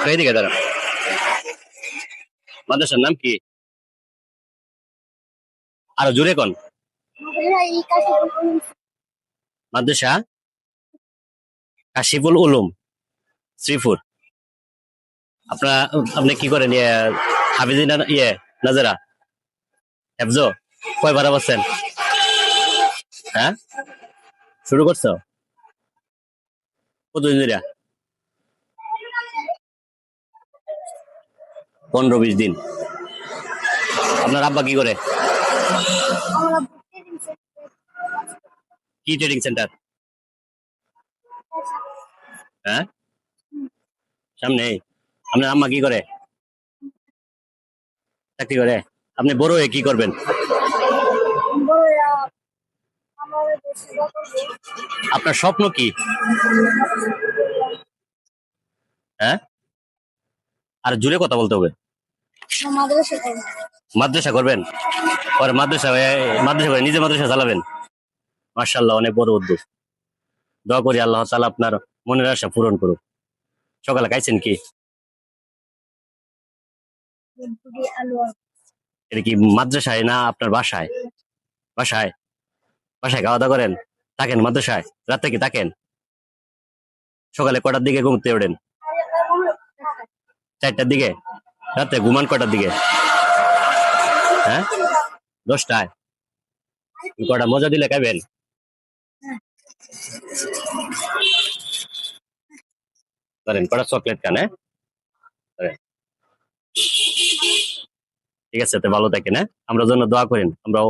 একটু এদিকে দাঁড়ান। মাদ্রাসার নাম কি? আরো জোরে কোন। মাদ্রাসা কাশিফুল উলুম শ্রীপুর। আপনার আপনি কি করেন? হাফিজিনা নাজারা হেফজো কয় বারা বলছেন? হ্যাঁ, শুরু করছো কতদিন ধরে? 15-20 দিন। আপনার আব্বা কি করে? কি ট্রেডিং সেন্টার? হ্যাঁ, সামনে। আপনার আম্মা কি করে? চাকরি করে। আপনি বড় হয়ে কি করবেন? আপনার স্বপ্ন কি? হ্যাঁ, আর জোরে কথা বলতে হবে। মাদ্রাসা করবেন? পরে মাদ্রাসা করে নিজে মাদ্রাসা চালাবেন। মাশাআল্লাহ, অনেক বড় উদ্যোগ। দোয়া করি আল্লাহ তাআলা আপনার মনের আশা পূরণ করুক। সকালে খাইছেন কি? এটা কি মাদ্রাসায় না আপনার বাসায়? বাসায়। বাসায় খাওয়া দাওয়া করেন? থাকেন মাদ্রাসায়? রাতে কি থাকেন? সকালে কটার দিকে ঘুমতে ওঠেন? 4টার দিকে। রাতে ঘুমান কটার দিকে? হ্যাঁ, 10টায়। কটা মজা দিলে খাবেন? ধরেন কটা চকলেট খান। হ্যাঁ, ধরেন। ঠিক আছে, তো ভালো থাকেন। হ্যাঁ, আমরা জন্য দোয়া করেন। আমরাও